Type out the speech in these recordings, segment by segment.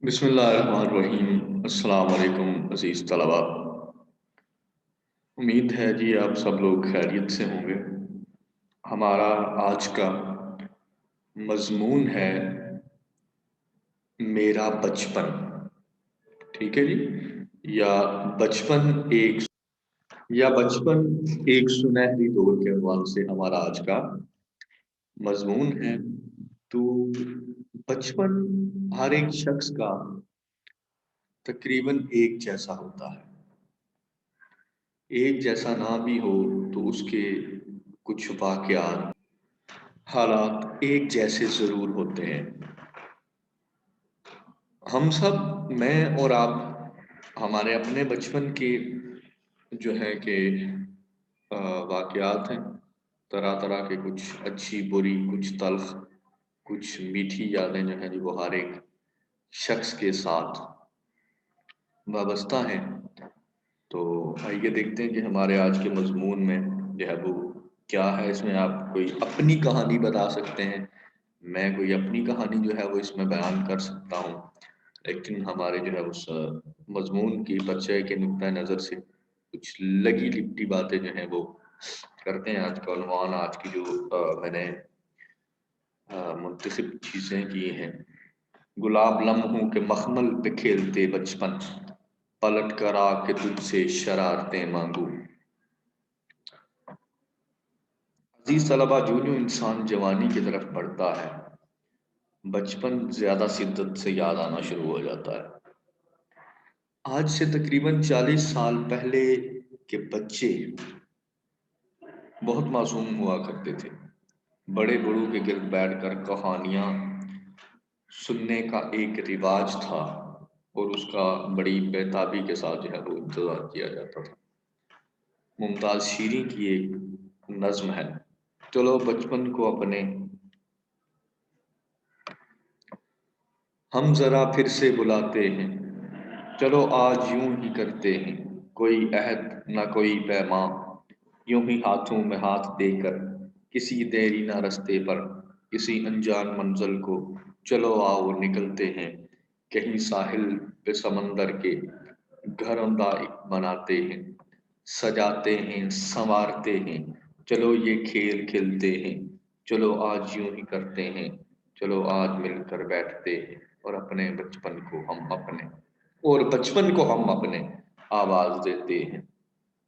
بسم اللہ الرحمن الرحیم۔ السلام علیکم عزیز طلبہ، امید ہے جی آپ سب لوگ خیریت سے ہوں گے۔ ہمارا آج کا مضمون ہے میرا بچپن، ٹھیک ہے جی، یا بچپن ایک بچپن ایک سنہری دور کے عنوان سے ہمارا آج کا مضمون ہے۔ تو بچپن ہر ایک شخص کا تقریباً ایک جیسا ہوتا ہے، ایک جیسا نہ بھی ہو تو اس کے کچھ واقعات حالات ایک جیسے ضرور ہوتے ہیں۔ ہم سب، میں اور آپ، ہمارے اپنے بچپن کے جو ہے کہ واقعات ہیں، طرح طرح کے، کچھ اچھی بری، کچھ تلخ، کچھ میٹھی یادیں جو ہیں جی وہ ہر ایک شخص کے ساتھ وابستہ ہیں۔ تو آئیے دیکھتے ہیں کہ ہمارے آج کے مضمون میں جو ہے وہ کیا ہے۔ اس میں آپ کوئی اپنی کہانی بتا سکتے ہیں، میں کوئی اپنی کہانی جو ہے وہ اس میں بیان کر سکتا ہوں، لیکن ہمارے جو ہے اس مضمون کی پرچے کے نقطۂ نظر سے کچھ لگی لپٹی باتیں جو ہیں وہ کرتے ہیں۔ آج کا عنوان، آج کی جو میں نے منتخب چیزیں کی ہیں: گلاب لمحوں کے مخمل پہ کھیلتے بچپن، پلٹ کر آ کے تجھ سے شرارتیں مانگوں۔ عزیز طلبہ، جو انسان جوانی کی طرف بڑھتا ہے، بچپن زیادہ شدت سے یاد آنا شروع ہو جاتا ہے۔ آج سے تقریباً 40 سال پہلے کے بچے بہت معصوم ہوا کرتے تھے۔ بڑے بڑوں کے گرد بیٹھ کر کہانیاں سننے کا ایک رواج تھا، اور اس کا بڑی بےتابی کے ساتھ جو ہے وہ انتظار کیا جاتا تھا۔ ممتاز شیریں کی ایک نظم ہے: چلو بچپن کو اپنے ہم ذرا پھر سے بلاتے ہیں، چلو آج یوں ہی کرتے ہیں، کوئی عہد نہ کوئی پیماں، یوں ہی ہاتھوں میں ہاتھ دے کر، کسی دیرینہ رستے پر، کسی انجان منزل کو، چلو آؤ نکلتے ہیں، کہیں ساحل پہ سمندر کے گھروندہ بناتے ہیں، سجاتے ہیں، سنوارتے ہیں، چلو یہ کھیل کھیلتے ہیں، چلو آج یوں ہی کرتے ہیں، چلو آج مل کر بیٹھتے ہیں، اور اپنے بچپن کو ہم اپنے آواز دیتے ہیں: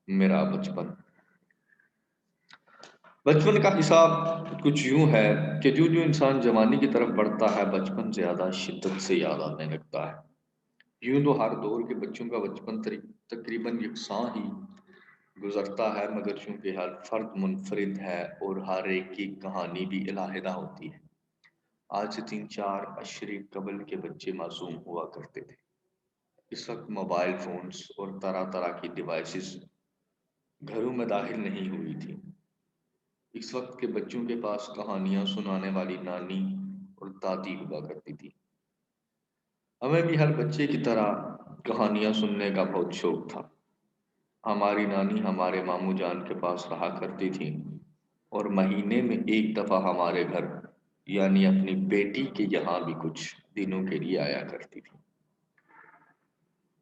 میرا بچپن۔ بچپن کا حساب کچھ یوں ہے کہ جو انسان جوانی کی طرف بڑھتا ہے، بچپن زیادہ شدت سے یاد آنے لگتا ہے۔ یوں تو ہر دور کے بچوں کا بچپن تقریباً یکساں ہی گزرتا ہے، مگر چونکہ ہر فرد منفرد ہے اور ہر ایک کی کہانی بھی علیحدہ ہوتی ہے۔ آج سے 3-4 عشرے قبل کے بچے معصوم ہوا کرتے تھے۔ اس وقت موبائل فونز اور طرح طرح کی ڈیوائسز گھروں میں داخل نہیں ہوئی تھی۔ اس وقت کے بچوں کے پاس کہانیاں سنانے والی نانی اور دادی ہوا کرتی تھی۔ ہمیں بھی ہر بچے کی طرح کہانیاں سننے کا بہت شوق تھا۔ ہماری نانی ہمارے ماموں جان کے پاس رہا کرتی تھی، اور مہینے میں ایک دفعہ ہمارے گھر، یعنی اپنی بیٹی کے یہاں بھی کچھ دنوں کے لیے آیا کرتی تھی۔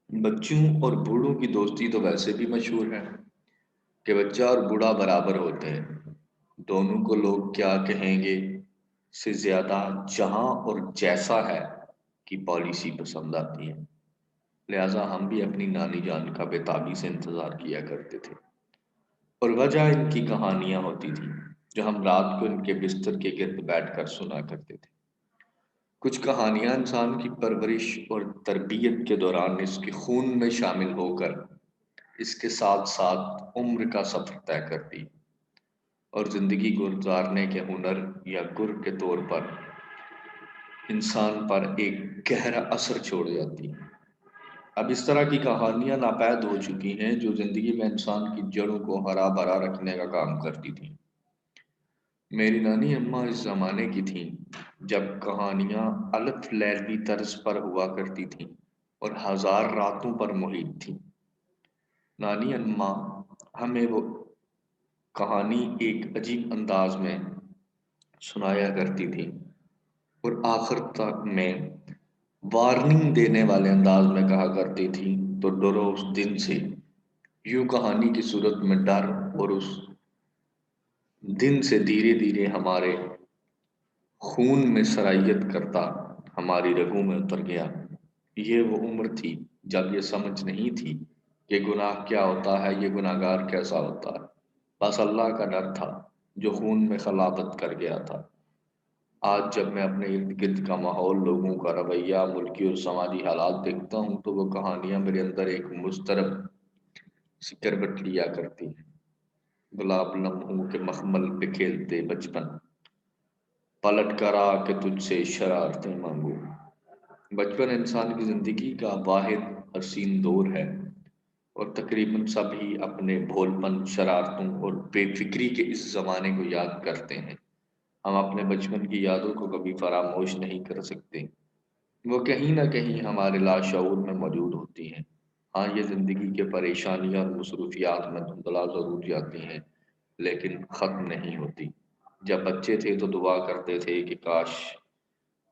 بچوں اور بوڑھوں کی دوستی تو ویسے بھی مشہور ہے کہ بچہ اور بوڑھا برابر ہوتے ہیں، دونوں کو لوگ کیا کہیں گے سے زیادہ جہاں اور جیسا ہے کی پالیسی پسند آتی ہے۔ لہٰذا ہم بھی اپنی نانی جان کا بےتابی سے انتظار کیا کرتے تھے، اور وجہ ان کی کہانیاں ہوتی تھی جو ہم رات کو ان کے بستر کے گرد بیٹھ کر سنا کرتے تھے۔ کچھ کہانیاں انسان کی پرورش اور تربیت کے دوران اس کے خون میں شامل ہو کر اس کے ساتھ ساتھ عمر کا سفر طے کرتی، اور زندگی گزارنے کے ہنر یا گر کے طور پر انسان پر ایک گہرا اثر چھوڑ جاتی۔ اب اس طرح کی کہانیاں ناپید ہو چکی ہیں جو زندگی میں انسان کی جڑوں کو ہرا بھرا رکھنے کا کام کرتی تھیں۔ میری نانی اماں اس زمانے کی تھیں جب کہانیاں الف لیلوی طرز پر ہوا کرتی تھیں اور ہزار راتوں پر محیط تھیں۔ نانی اماں ہمیں وہ کہانی ایک عجیب انداز میں سنایا کرتی تھی، اور آخر تک میں وارننگ دینے والے انداز میں کہا کرتی تھی، تو ڈرو اس دن سے، یوں کہانی کی صورت میں ڈر، اور اس دن سے دھیرے دھیرے ہمارے خون میں سرائیت کرتا ہماری رگوں میں اتر گیا۔ یہ وہ عمر تھی جب یہ سمجھ نہیں تھی کہ گناہ کیا ہوتا ہے، یہ گناہگار کیسا ہوتا ہے، بس اللہ کا ڈر تھا جو خون میں خلابت کر گیا تھا۔ آج جب میں اپنے ارد گرد کا ماحول، لوگوں کا رویہ، ملکی اور سماجی حالات دیکھتا ہوں تو وہ کہانیاں میرے اندر ایک مضطرب سی کربٹ لیا کرتی ہیں۔ گلاب لمحوں کے مخمل پہ کھیلتے بچپن، پلٹ کر آ کے تجھ سے شرارتیں مانگوں۔ بچپن انسان کی زندگی کا واحد حسین دور ہے، اور تقریباً سب ہی اپنے بھولپن، شرارتوں اور بے فکری کے اس زمانے کو یاد کرتے ہیں۔ ہم اپنے بچپن کی یادوں کو کبھی فراموش نہیں کر سکتے، وہ کہیں نہ کہیں ہمارے لاشعور میں موجود ہوتی ہیں۔ ہاں، یہ زندگی کے پریشانیاں اور مصروفیات میں دھندلا ضرور جاتی ہیں، لیکن ختم نہیں ہوتی۔ جب بچے تھے تو دعا کرتے تھے کہ کاش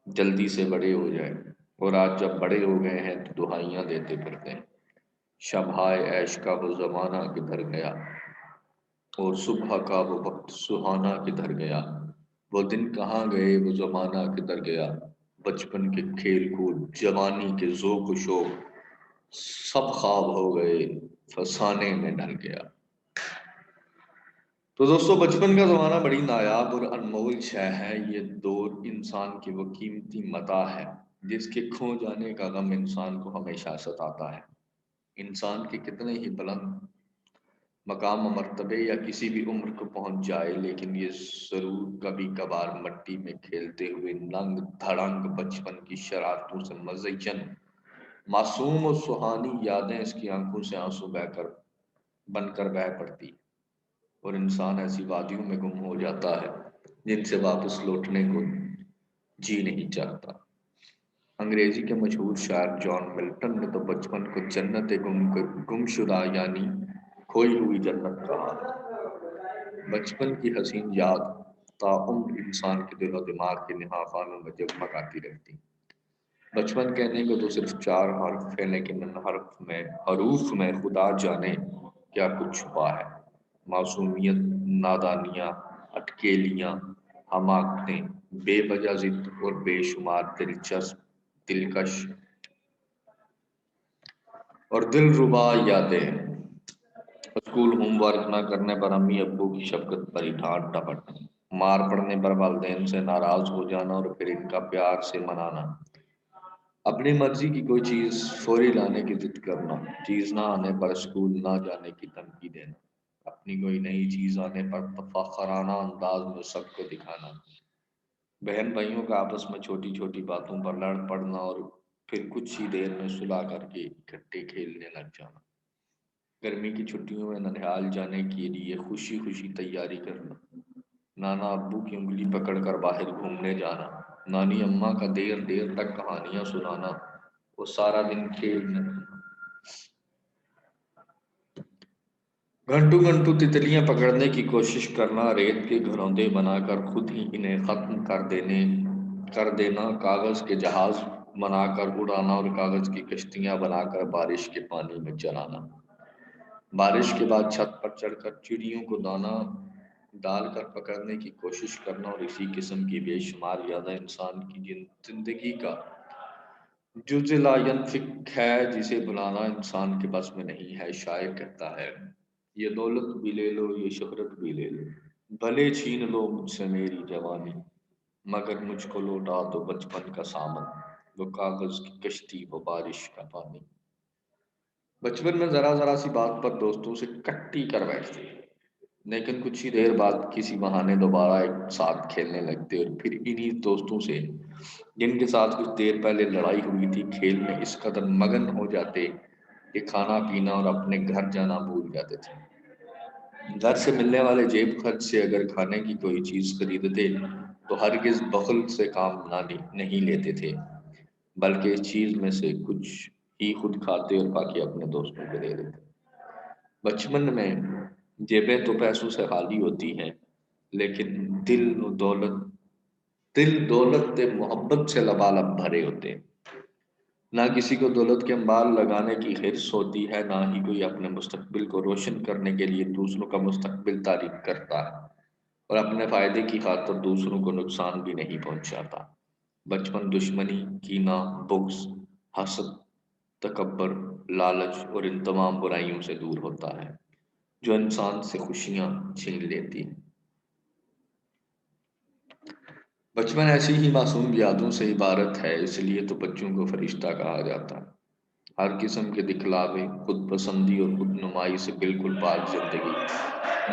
جلدی سے بڑے ہو جائیں، اور آج جب بڑے ہو گئے ہیں تو دعائیاں دیتے پھرتے ہیں۔ شب ہائے عیش کا وہ زمانہ کدھر گیا، اور صبح کا وہ وقت سہانا کدھر گیا، وہ دن کہاں گئے، وہ زمانہ کدھر گیا، بچپن کے کھیل کود، جوانی کے ذوق و شوق، سب خواب ہو گئے، فسانے میں ڈل گیا۔ تو دوستو، بچپن کا زمانہ بڑی نایاب اور انمول شے ہے۔ یہ دور انسان کی وہ قیمتی متاع ہے جس کے کھو جانے کا غم انسان کو ہمیشہ ستاتا ہے۔ انسان کے کتنے ہی بلند مقام و مرتبے یا کسی بھی عمر کو پہنچ جائے، لیکن یہ ضرور کبھی کبھار مٹی میں کھیلتے ہوئے ننگ دھڑنگ بچپن کی شرارتوں سے مزین معصوم اور سہانی یادیں اس کی آنکھوں سے آنسو بن کر بہہ پڑتی، اور انسان ایسی وادیوں میں گم ہو جاتا ہے جن سے واپس لوٹنے کو جی نہیں چاہتا۔ انگریزی کے مشہور شاعر جان ملٹن نے تو بچپن کو جنت گم شدہ یعنی کھوئی ہوئی جنت کہا ہے۔ بچپن کی حسین یاد تاعمر انسان کے دل و دماغ کے نہا خانوں میں جگمگاتی رہتی۔ بچپن کہنے کو تو صرف 4 حرف ہے، لیکن ان حروف میں خدا جانے کیا کچھ چھپا ہے۔ معصومیت، نادانیاں، اٹکیلیاں، حماقتیں، بے وجہ ضد اور بے شمار دلچسپ، دلکش اور دلربا یادیں۔ اسکول ہوم ورک نہ کرنے پر امی ابو کی شفقت بھری ڈانٹ ڈپٹ، مار پڑنے پر والدین سے ناراض ہو جانا اور پھر ان کا پیار سے منانا، اپنی مرضی کی کوئی چیز فوری لانے کی ضد کرنا، چیز نہ آنے پر اسکول نہ جانے کی دھمکی دینا، اپنی کوئی نئی چیز آنے پر فخرانہ انداز میں سب کو دکھانا، بہن بھائیوں کا آپس میں چھوٹی چھوٹی باتوں پر لڑ پڑنا اور پھر کچھ ہی دیر میں صلح کر کے اکٹھے کھیلنے لگ جانا، گرمی کی چھٹیوں میں ننیہال جانے کے لیے خوشی خوشی تیاری کرنا، نانا ابو کی انگلی پکڑ کر باہر گھومنے جانا، نانی اماں کا دیر دیر تک کہانیاں سنانا، وہ سارا دن کھیلنا، گھنٹوں گھنٹوں تتلیاں پکڑنے کی کوشش کرنا، ریت کے گھروندے بنا کر خود ہی انہیں ختم کر دینا، کاغذ کے جہاز بنا کر اڑانا اور کاغذ کی کشتیاں بنا کر بارش کے پانی میں چلانا، بارش کے بعد چھت پر چڑھ کر چڑیوں کو دانا ڈال کر پکڑنے کی کوشش کرنا، اور اسی قسم کی بے شمار یادیں انسان کی زندگی کا جزء لا ینفک ہے جسے بلانا انسان کے بس میں نہیں ہے۔ شاعر کہتا ہے، یہ دولت بھی لے لو، یہ شہرت بھی لے لو، بھلے چھین لو مجھ سے میری جوانی، مگر مجھ کو لوٹا دو بچپن کا سامان، وہ کاغذ کی کشتی، وہ بارش کا پانی۔ بچپن میں ذرا سی بات پر دوستوں سے کٹی کر بیٹھتے، لیکن کچھ ہی دیر بعد کسی بہانے دوبارہ ایک ساتھ کھیلنے لگتے، اور پھر انہی دوستوں سے جن کے ساتھ کچھ دیر پہلے لڑائی ہوئی تھی، کھیل میں اس قدر مگن ہو جاتے کہ کھانا پینا اور اپنے گھر جانا بھول جاتے تھے۔ گھر سے ملنے والے جیب خرچ سے اگر کھانے کی کوئی چیز خریدتے تو ہرگز بخل سے کام نہیں لیتے تھے، بلکہ اس چیز میں سے کچھ ہی خود کھاتے اور باقی اپنے دوستوں کو دے دیتے۔ بچپن میں جیبیں تو پیسوں سے خالی ہوتی ہیں، لیکن دل دولت محبت سے لبالب بھرے ہوتے ہیں۔ نہ کسی کو دولت کے انبار لگانے کی حرص ہوتی ہے، نہ ہی کوئی اپنے مستقبل کو روشن کرنے کے لیے دوسروں کا مستقبل تعریف کرتا ہے اور اپنے فائدے کی خاطر دوسروں کو نقصان بھی نہیں پہنچاتا۔ بچپن دشمنی، کینہ، بغض، حسد، تکبر، لالچ اور ان تمام برائیوں سے دور ہوتا ہے جو انسان سے خوشیاں چھین لیتی ہیں۔ بچپن ایسی ہی معصوم یادوں سے عبارت ہے، اس لیے تو بچوں کو فرشتہ کہا جاتا ہے۔ ہر قسم کے دکھلاوے، خود پسندی اور خود نمائی سے بالکل پاک زندگی،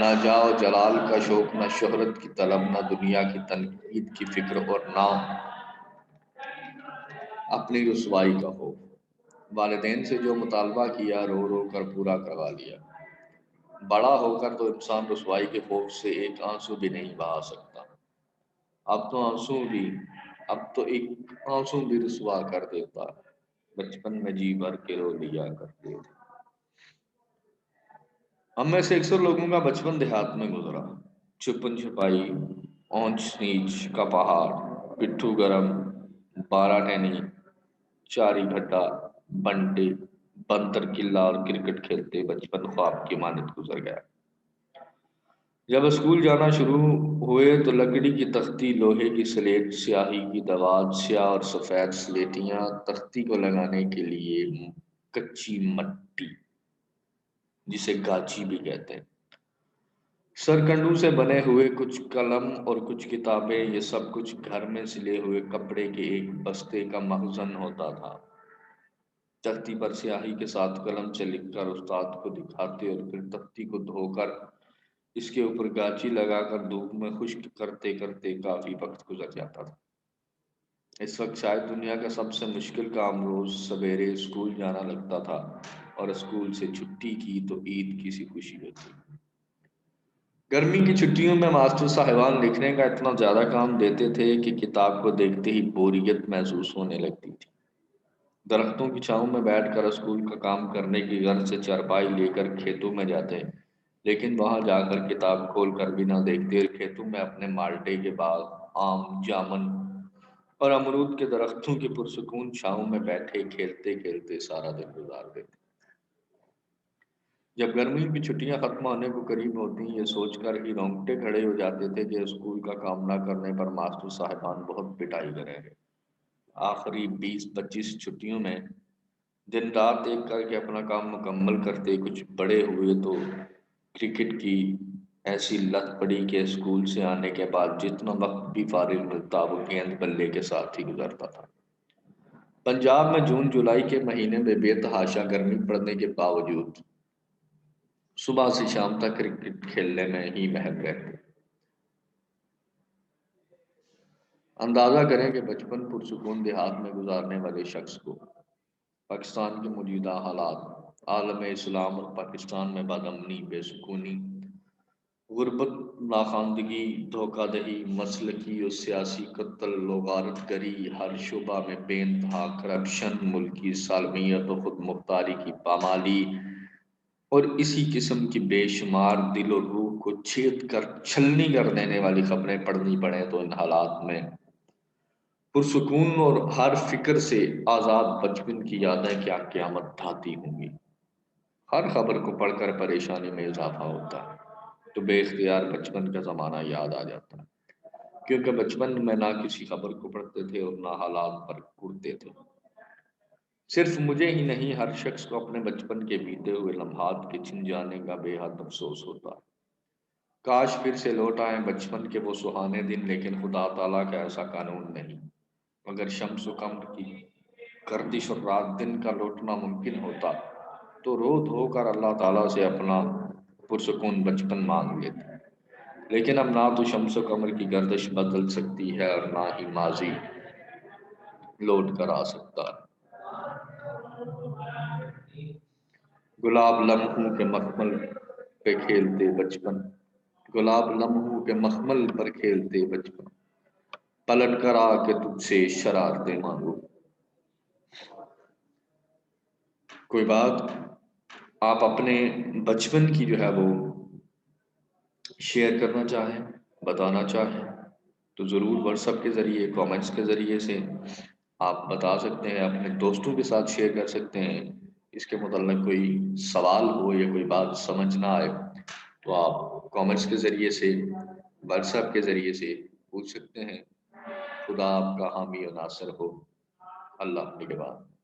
نہ جاؤ جلال کا شوق، نہ شہرت کی طلب، نہ دنیا کی تنقید کی فکر اور نہ اپنی رسوائی کا خوف۔ والدین سے جو مطالبہ کیا رو رو کر پورا کروا لیا۔ بڑا ہو کر تو انسان رسوائی کے خوف سے ایک آنسو بھی نہیں بہا سکتا۔ اب تو ایک آنسو بھی رسوا کر دیتا۔ بچپن میں جی بھر کے رو لیا کرتے تھے۔ ہم میں سے اکثر لوگوں کا بچپن دیہات میں گزرا۔ چھپن چھپائی، اونچ نیچ کا پہاڑ، پٹھو گرم، بارہ ٹینی، چاری گھٹا، بنٹے، بنتر قلعہ اور کرکٹ کھیلتے بچپن خواب کی مانند گزر گیا۔ جب اسکول جانا شروع ہوئے تو لکڑی کی تختی، لوہے کی سلیٹ، سیاہی کی دوات، سیاہ اور سفید سلیٹیاں، تختی کو لگانے کے لیے کچی مٹی جسے گاچی بھی کہتے ہیں، سرکنڈوں سے بنے ہوئے کچھ قلم اور کچھ کتابیں، یہ سب کچھ گھر میں سلے ہوئے کپڑے کے ایک بستے کا مخزن ہوتا تھا۔ تختی پر سیاہی کے ساتھ قلم سے لکھ کر استاد کو دکھاتے اور پھر تختی کو دھو کر اس کے اوپر گاچی لگا کر دھوپ میں خشک کرتے کرتے کافی وقت گزر جاتا تھا۔ اس وقت شاید دنیا کا سب سے مشکل کام روز سویرے اسکول جانا لگتا تھا، اور اسکول سے چھٹی کی تو عید کی سی خوشی ہوتی۔ گرمی کی چھٹیوں میں ماسٹر صاحبان لکھنے کا اتنا زیادہ کام دیتے تھے کہ کتاب کو دیکھتے ہی بوریت محسوس ہونے لگتی تھی۔ درختوں کی چھاؤں میں بیٹھ کر اسکول کا کام کرنے کی غرض سے چارپائی لے کر کھیتوں میں جاتے، لیکن وہاں جا کر کتاب کھول کر بھی نہ دیکھتے اور کھیتوں میں اپنے مالٹے کے باغ، آم، جامن اور امرود کے درختوں کی پرسکون چھاؤں میں بیٹھے کھیلتے کھیلتے سارا دن گزار دیتے۔ جب گرمیوں کی چھٹیاں ختم ہونے کو قریب ہوتی، یہ سوچ کر ہی رونگٹے کھڑے ہو جاتے تھے کہ اسکول کا کام نہ کرنے پر ماسٹر صاحبان بہت پٹائی کریں گے۔ آخری 20-25 چھٹیوں میں دن رات ایک کر کے اپنا کام مکمل کرتے۔ کچھ بڑے ہوئے تو کرکٹ کی ایسی لت پڑی کہ اسکول سے آنے کے بعد جتنا وقت بھی فارغ ملتا وہ گیند بلے کے ساتھ ہی گزرتا تھا۔ پنجاب میں جون جولائی کے مہینے میں بے تحاشا گرمی پڑنے کے باوجود صبح سے شام تک کرکٹ کھیلنے میں ہی مہم رہتے۔ اندازہ کریں کہ بچپن پرسکون دیہات میں گزارنے والے شخص کو پاکستان کے موجودہ حالات، عالم اسلام اور پاکستان میں بدامنی، بے سکونی، غربت، ناخواندگی، دھوکہ دہی، مسلکی اور سیاسی قتل، لغارت گری، ہر شعبہ میں بے انتہا کرپشن، ملکی سالمیت و خود مختاری کی پامالی اور اسی قسم کی بے شمار دل و روح کو چھید کر چھلنی کر دینے والی خبریں پڑھنی پڑیں تو ان حالات میں پرسکون اور ہر فکر سے آزاد بچپن کی یادیں کیا قیامت ڈھاتی ہوں گی۔ ہر خبر کو پڑھ کر پریشانی میں اضافہ ہوتا ہے تو بے اختیار بچپن کا زمانہ یاد آ جاتا ہے، کیونکہ بچپن میں نہ کسی خبر کو پڑھتے تھے اور نہ حالات پر اڑتے تھے۔ صرف مجھے ہی نہیں، ہر شخص کو اپنے بچپن کے بیتے ہوئے لمحات کے چھن جانے کا بے حد افسوس ہوتا ہے۔ کاش پھر سے لوٹ آئیں بچپن کے وہ سہانے دن، لیکن خدا تعالیٰ کا ایسا قانون نہیں۔ اگر شمس و قمر کی گردش اور رات دن کا لوٹنا ممکن ہوتا تو رو دھو کر اللہ تعالیٰ سے اپنا پرسکون بچپن مانگ لیتے، لیکن اب نہ تو شمس و قمر کی گردش بدل سکتی ہے اور نہ ہی ماضی لوٹ کر آ سکتا ہے۔ گلاب لمحوں کے مخمل پہ کھیلتے بچپن، گلاب لمحوں کے مخمل پر کھیلتے بچپن، پلٹ کر آ کے تجھ سے شرارتیں مانگو۔ کوئی بات آپ اپنے بچپن کی جو ہے وہ شیئر کرنا چاہیں، بتانا چاہیں تو ضرور واٹس ایپ کے ذریعے، کامنٹس کے ذریعے سے آپ بتا سکتے ہیں، اپنے دوستوں کے ساتھ شیئر کر سکتے ہیں۔ اس کے متعلق کوئی سوال ہو یا کوئی بات سمجھ نہ آئے تو آپ کامنٹس کے ذریعے سے، واٹس ایپ کے ذریعے سے پوچھ سکتے ہیں۔ خدا آپ کا حامی و ناصر ہو۔ اللہ نگہبان۔